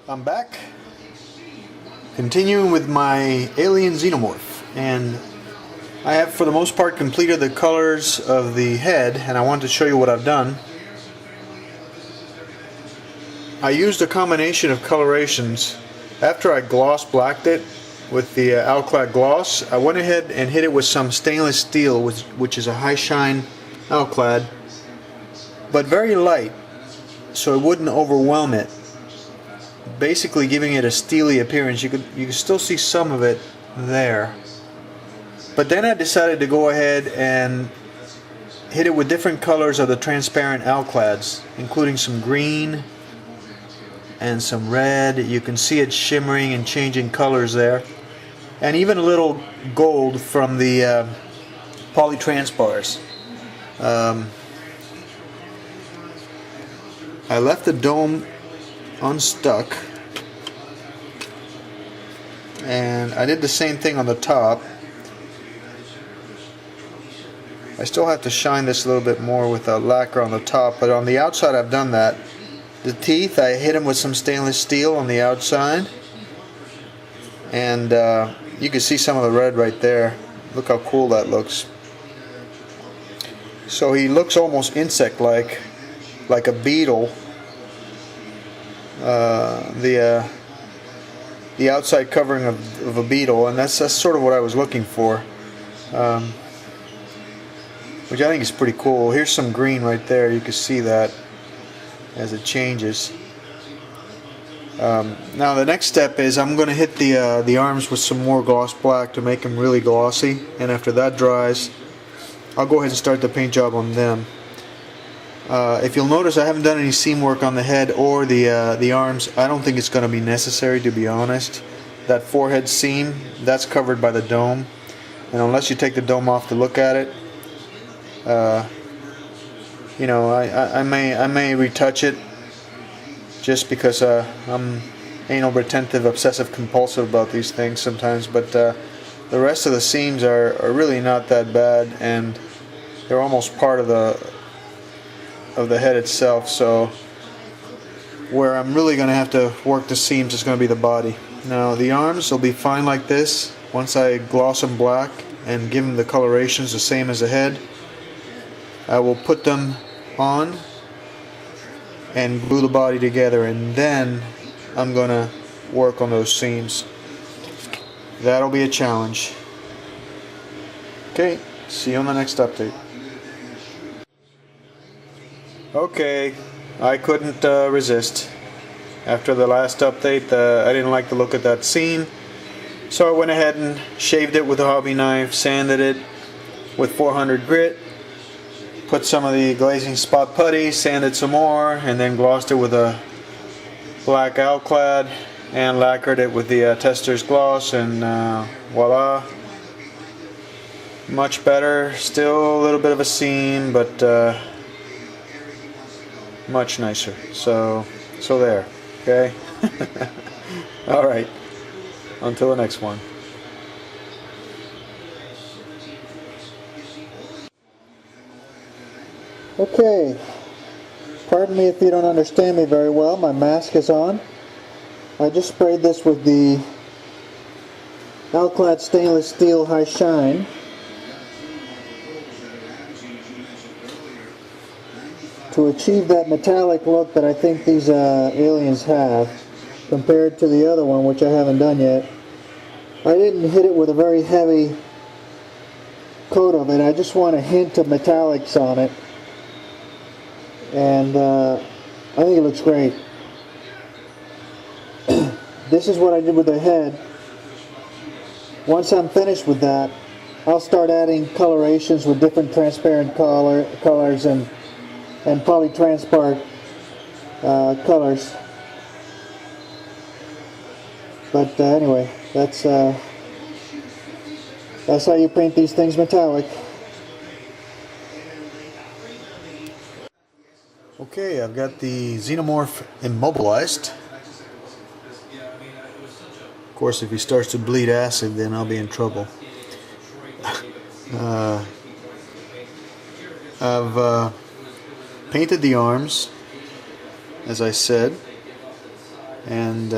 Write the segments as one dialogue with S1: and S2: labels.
S1: I'm back, continuing with my alien xenomorph, and I have for the most part completed the colors of the head, and I want to show you what I've done. I used a combination of colorations. After I gloss blacked it with the Alclad gloss, I went ahead and hit it with some stainless steel, which is a high shine Alclad, but very light so it wouldn't overwhelm it, basically giving it a steely appearance. You can still see some of it there. But then I decided to go ahead and hit it with different colors of the transparent Alclads, including some green and some red. You can see it shimmering and changing colors there, and even a little gold from the polytranspars. I left the dome unstuck, and I did the same thing on the top. I still have to shine this a little bit more with a lacquer on the top, but on the outside I've done that. The teeth, I hit them with some stainless steel on the outside, and you can see some of the red right there. Look how cool that looks. So he looks almost insect-like, like a beetle. The outside covering of a beetle, and that's sort of what I was looking for, which I think is pretty cool. Here's some green right there. You can see that as it changes. Now the next step is I'm going to hit the arms with some more gloss black to make them really glossy, and after that dries, I'll go ahead and start the paint job on them. If you'll notice, I haven't done any seam work on the head or the arms. I don't think it's going to be necessary, to be honest. That forehead seam, that's covered by the dome, and unless you take the dome off to look at it, you know, I may retouch it, just because I'm anal retentive, obsessive compulsive about these things sometimes. But the rest of the seams are really not that bad, and they're almost part of the head itself. So where I'm really going to have to work the seams is going to be the body. Now the arms will be fine like this once I gloss them black and give them the colorations the same as the head. I will put them on and glue the body together, and then I'm going to work on those seams. That'll be a challenge. Okay, see you on the next update. Okay, I couldn't resist. After the last update, I didn't like the look of that seam, so I went ahead and shaved it with a hobby knife, sanded it with 400 grit, put some of the glazing spot putty, sanded some more, and then glossed it with a black Alclad and lacquered it with the Tester's gloss, and voila. Much better. Still a little bit of a seam, but much nicer. So there. Okay. All right. Until the next one. Okay. Pardon me if you don't understand me very well. My mask is on. I just sprayed this with the Alclad stainless steel high shine. To achieve that metallic look that I think these aliens have, compared to the other one, which I haven't done yet. I didn't hit it with a very heavy coat of it. I just want a hint of metallics on it, and I think it looks great. This is what I did with the head. Once I'm finished with that, I'll start adding colorations with different transparent colors and polytranspar colors. But anyway, that's how you paint these things metallic. Okay, I've got the xenomorph immobilized. Of course, if he starts to bleed acid, then I'll be in trouble. I've painted the arms, as I said. and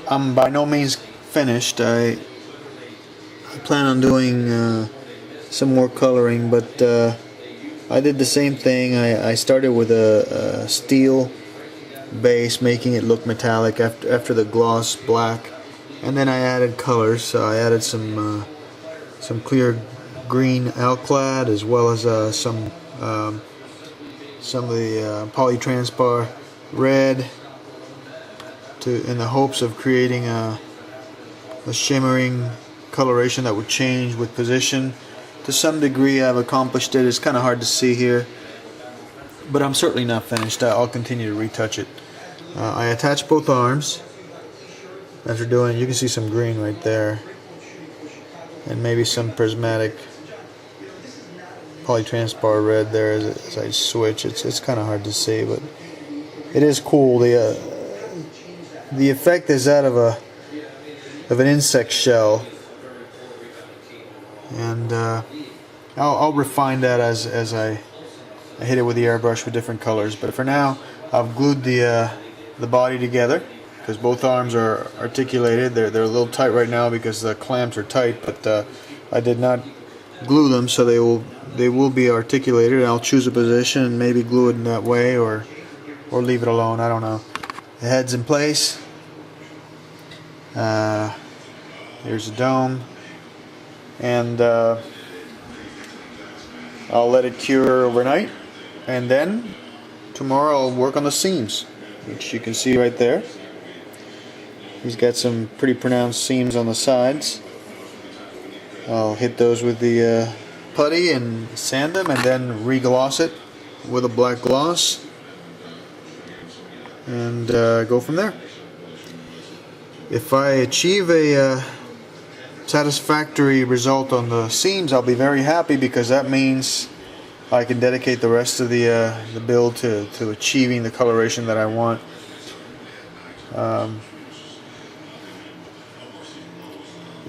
S1: I'm by no means finished. I plan on doing some more coloring, but I did the same thing. I started with a steel base, making it look metallic after the gloss black, and then I added colors. So I added some clear green Alclad, as well as some of the polytranspar red, in the hopes of creating a shimmering coloration that would change with position. To some degree I've accomplished it. It's kind of hard to see here, but I'm certainly not finished. I'll continue to retouch it. I attached both arms. After doing it, you can see some green right there, and maybe some prismatic polytranspar red there as I switch. It's kind of hard to see, but it is cool. The effect is that of an insect shell, and I'll refine that as I hit it with the airbrush with different colors. But for now, I've glued the body together because both arms are articulated. They're a little tight right now because the clamps are tight, but I did not glue them, so they will be articulated. I'll choose a position and maybe glue it in that way, or leave it alone. I don't know. The head's in place. Here's the dome, and I'll let it cure overnight, and then tomorrow I'll work on the seams, which you can see right there. He's got some pretty pronounced seams on the sides. I'll hit those with the putty and sand them, and then re-gloss it with a black gloss, and go from there. If I achieve a satisfactory result on the seams, I'll be very happy, because that means I can dedicate the rest of the build to achieving the coloration that I want.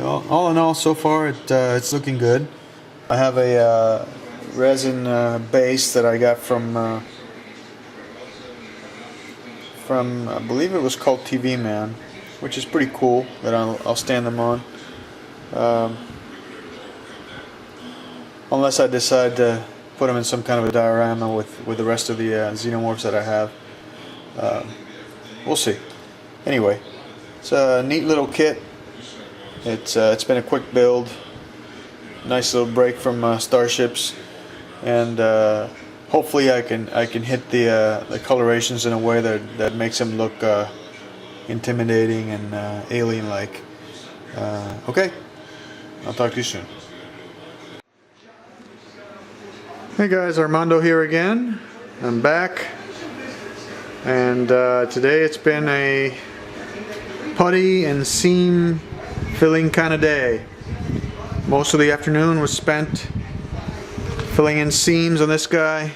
S1: All in all, so far it's looking good. I have a resin base that I got from I believe it was called TV Man, which is pretty cool, that I'll stand them on. Unless I decide to put them in some kind of a diorama with the rest of the xenomorphs that I have. We'll see. Anyway, it's a neat little kit. It's been a quick build. Nice little break from Starships, and hopefully I can hit the colorations in a way that makes them look intimidating and alien-like. Okay, I'll talk to you soon. Hey guys, Armando here again. I'm back, and today it's been a putty and seam filling kind of day. Most of the afternoon was spent filling in seams on this guy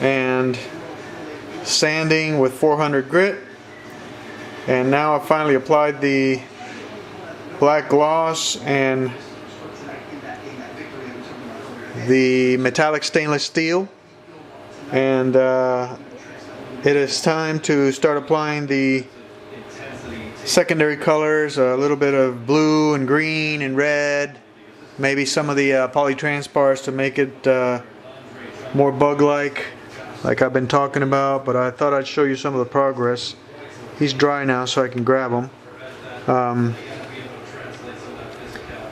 S1: and sanding with 400 grit, and now I finally applied the black gloss and the metallic stainless steel, and it is time to start applying the secondary colors, a little bit of blue and green and red, maybe some of the polytranspars to make it more bug-like, like I've been talking about. But I thought I'd show you some of the progress. He's dry now, so I can grab him.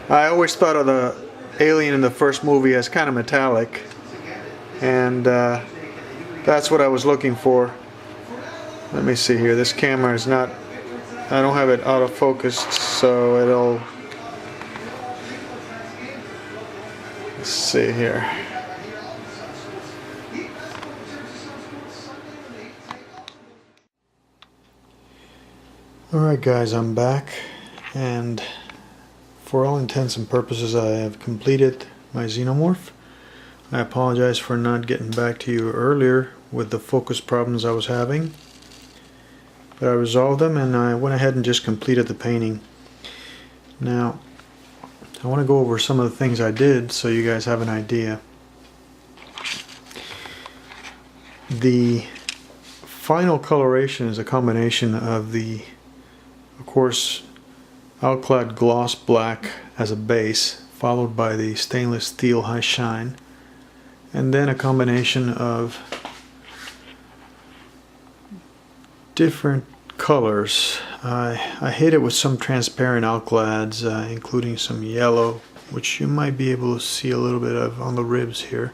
S1: I always thought of the alien in the first movie as kind of metallic, and that's what I was looking for. Let me see here. This camera is not, I don't have it autofocused, so it'll, let's see here. Alright guys, I'm back, and for all intents and purposes I have completed my xenomorph. I apologize for not getting back to you earlier with the focus problems I was having, but I resolved them, and I went ahead and just completed the painting. Now I want to go over some of the things I did so you guys have an idea. The final coloration is a combination of of course, Alclad Gloss Black as a base, followed by the stainless steel High Shine, and then a combination of different colors. I hit it with some transparent Alclads, including some yellow, which you might be able to see a little bit of on the ribs here,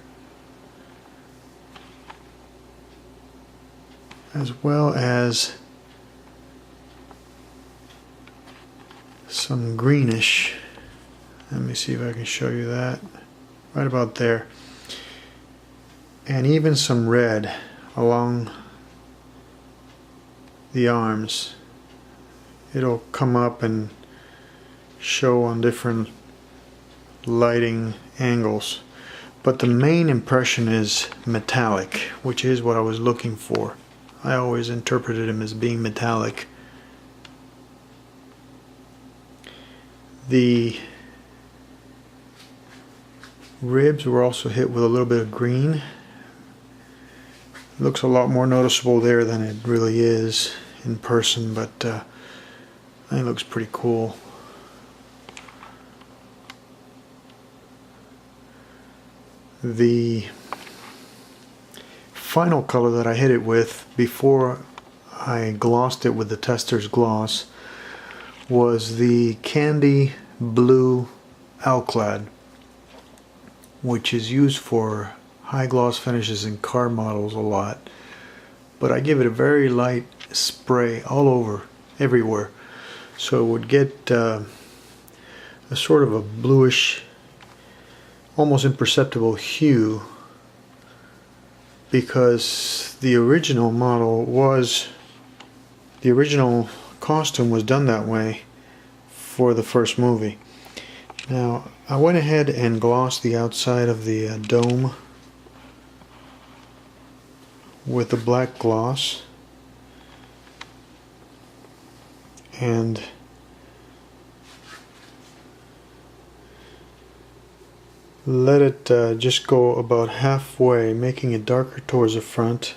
S1: as well as some greenish. Let me see if I can show you that. Right about there. And even some red along the arms. It'll come up and show on different lighting angles. But the main impression is metallic, which is what I was looking for. I always interpreted him as being metallic. The ribs were also hit with a little bit of green. It looks a lot more noticeable there than it really is in person, but I think it looks pretty cool. The final color that I hit it with before I glossed it with the Tester's gloss was the Candy Blue Alclad, which is used for high gloss finishes in car models a lot, but I give it a very light spray all over, everywhere, so it would get a sort of a bluish, almost imperceptible hue, because the original costume was done that way for the first movie. Now I went ahead and glossed the outside of the dome with the black gloss, and let it just go about halfway, making it darker towards the front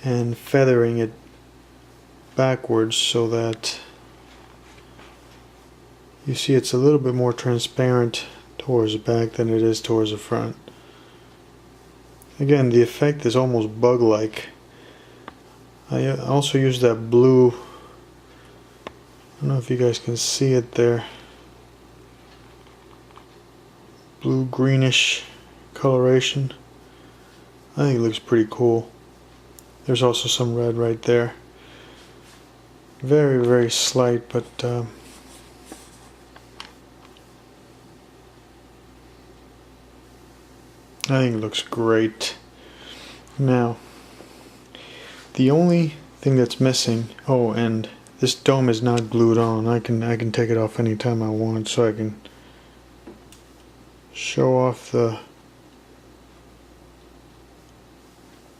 S1: and feathering it backwards so that you see it's a little bit more transparent towards the back than it is towards the front. Again, the effect is almost bug-like. I also used that blue, I don't know if you guys can see it there, blue greenish coloration. I think it looks pretty cool. There's also some red right there. Very, very slight, but I think it looks great. Now, the only thing that's missing, oh, and this dome is not glued on. I can take it off anytime I want, so I can show off the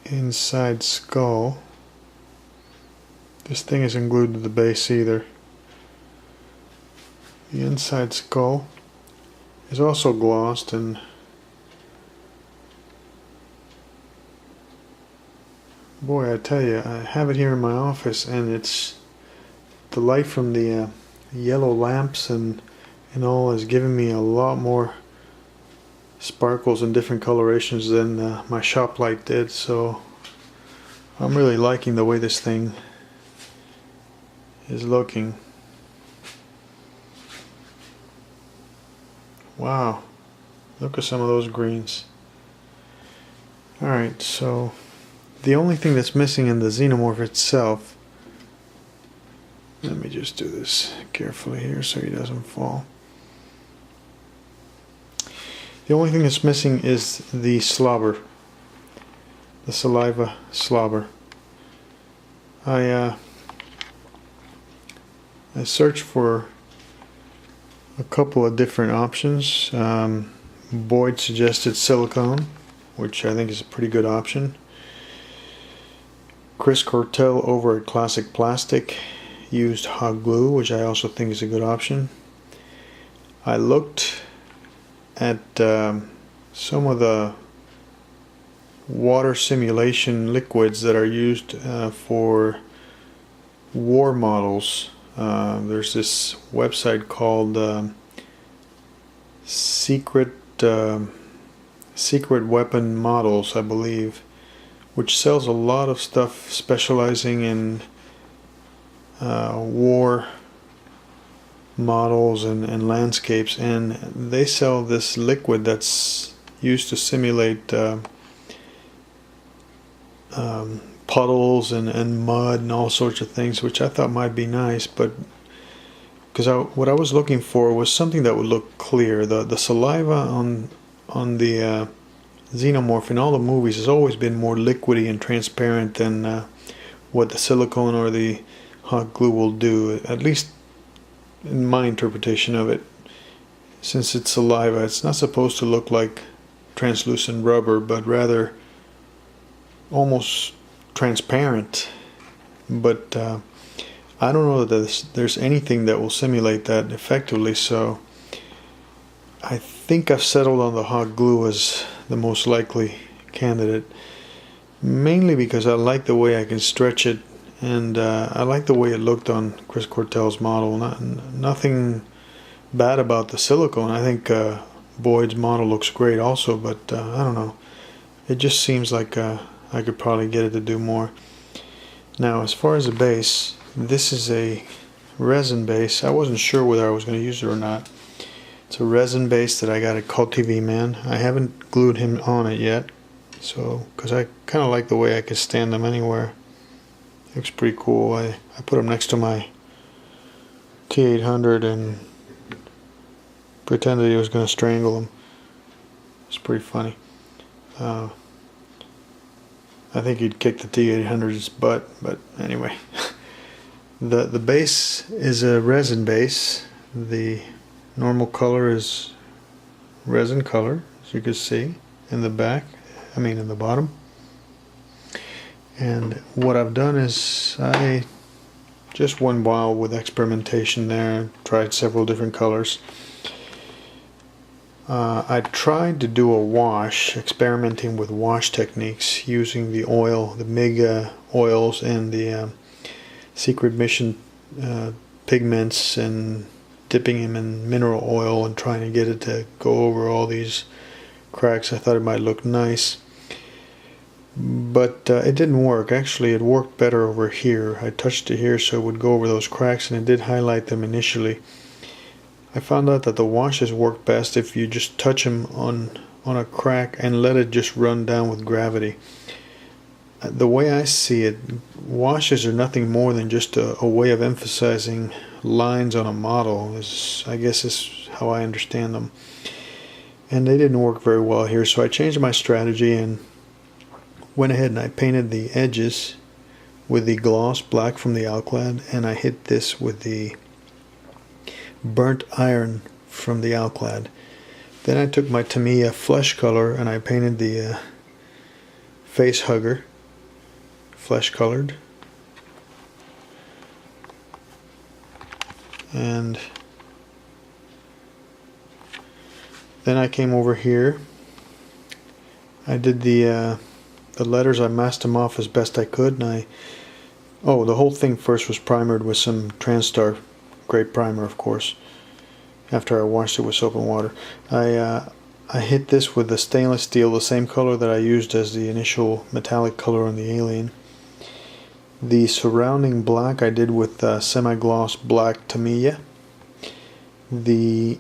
S1: inside skull. This thing isn't glued to the base either. The inside skull is also glossed, and boy, I tell you, I have it here in my office, and it's the light from the yellow lamps and all is giving me a lot more sparkles and different colorations than my shop light did. So I'm really liking the way this thing is looking. Wow, look at some of those greens. Alright, so the only thing that's missing in the Xenomorph itself, let me just do this carefully here so he doesn't fall. The only thing that's missing is the slobber, the saliva slobber. I searched for a couple of different options. Boyd suggested silicone, which I think is a pretty good option. Chris Cortell over at Classic Plastic used hot glue, which I also think is a good option. I looked at some of the water simulation liquids that are used for war models. There's this website called Secret Weapon Models, I believe, which sells a lot of stuff specializing in war models and landscapes, and they sell this liquid that's used to simulate puddles and mud and all sorts of things, which I thought might be nice, but because what I was looking for was something that would look clear. The saliva on the xenomorph in all the movies has always been more liquidy and transparent than what the silicone or the hot glue will do, at least in my interpretation of it. Since it's saliva, it's not supposed to look like translucent rubber, but rather almost transparent. But I don't know that there's anything that will simulate that effectively, so I think I've settled on the hot glue as the most likely candidate, mainly because I like the way I can stretch it, and I like the way it looked on Chris Cortell's model. Nothing bad about the silicone. I think Boyd's model looks great also, but I don't know. It just seems like I could probably get it to do more. Now, as far as the base, this is a resin base. I wasn't sure whether I was going to use it or not. It's a resin base that I got at Cult TV Man. I haven't glued him on it yet, so because I kind of like the way I can stand them anywhere. Looks pretty cool. I put him next to my T800 and pretended he was going to strangle him. It's pretty funny. I think he'd kick the T800's butt, but anyway. The base is a resin base. The normal color is resin color, as you can see in the back, in the bottom. And what I've done is I just went wild with experimentation there, tried several different colors. I tried to do a wash, experimenting with wash techniques using the oil, the MIG oils and the Secret Mission pigments, and dipping him in mineral oil and trying to get it to go over all these cracks. I thought it might look nice, but it didn't work. Actually, it worked better over here. I touched it here so it would go over those cracks, and it did highlight them initially. I found out that the washes work best if you just touch them on a crack and let it just run down with gravity. The way I see it, washes are nothing more than just a way of emphasizing lines on a model, I guess is how I understand them. And they didn't work very well here, so I changed my strategy and went ahead and I painted the edges with the gloss black from the Alclad, and I hit this with the burnt iron from the Alclad. Then I took my Tamiya flesh color and I painted the face hugger flesh colored, and then I came over here. I did the letters. I masked them off as best I could, and the whole thing first was primered with some Transtar grape primer, of course, after I washed it with soap and water. I hit this with the stainless steel, the same color that I used as the initial metallic color on the Alien. The surrounding black I did with semi-gloss black Tamiya. The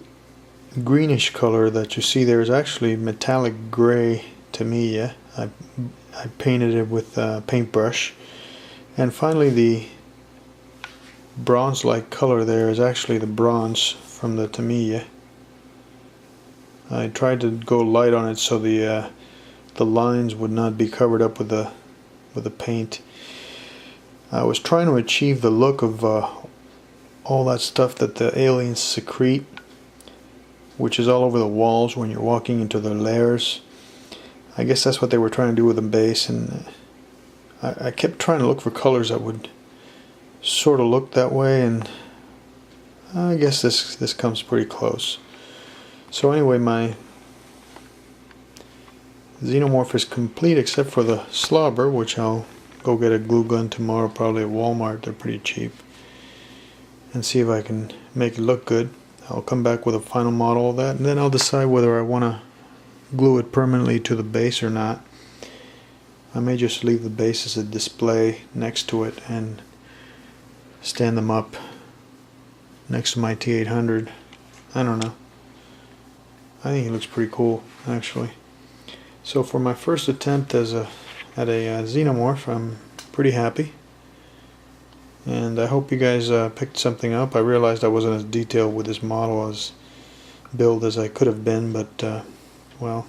S1: greenish color that you see there is actually metallic gray Tamiya. I painted it with a paintbrush. And finally, the bronze-like color there is actually the bronze from the Tamiya. I tried to go light on it so the lines would not be covered up with the paint. I was trying to achieve the look of all that stuff that the aliens secrete, which is all over the walls when you're walking into their lairs. I guess that's what they were trying to do with the base, and I kept trying to look for colors that would sort of look that way, and I guess this comes pretty close. So anyway, my Xenomorph is complete except for the slobber, which I'll go get a glue gun tomorrow, probably at Walmart. They're pretty cheap. And see if I can make it look good. I'll come back with a final model of that, and then I'll decide whether I want to glue it permanently to the base or not. I may just leave the base as a display next to it and stand them up next to my T800. I don't know. I think it looks pretty cool, actually. So for my first attempt at a Xenomorph, I'm pretty happy. And I hope you guys picked something up. I realized I wasn't as detailed with this model build as I could have been, but well,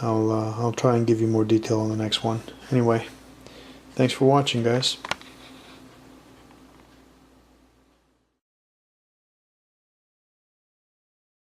S1: I'll try and give you more detail on the next one. Anyway, thanks for watching, guys.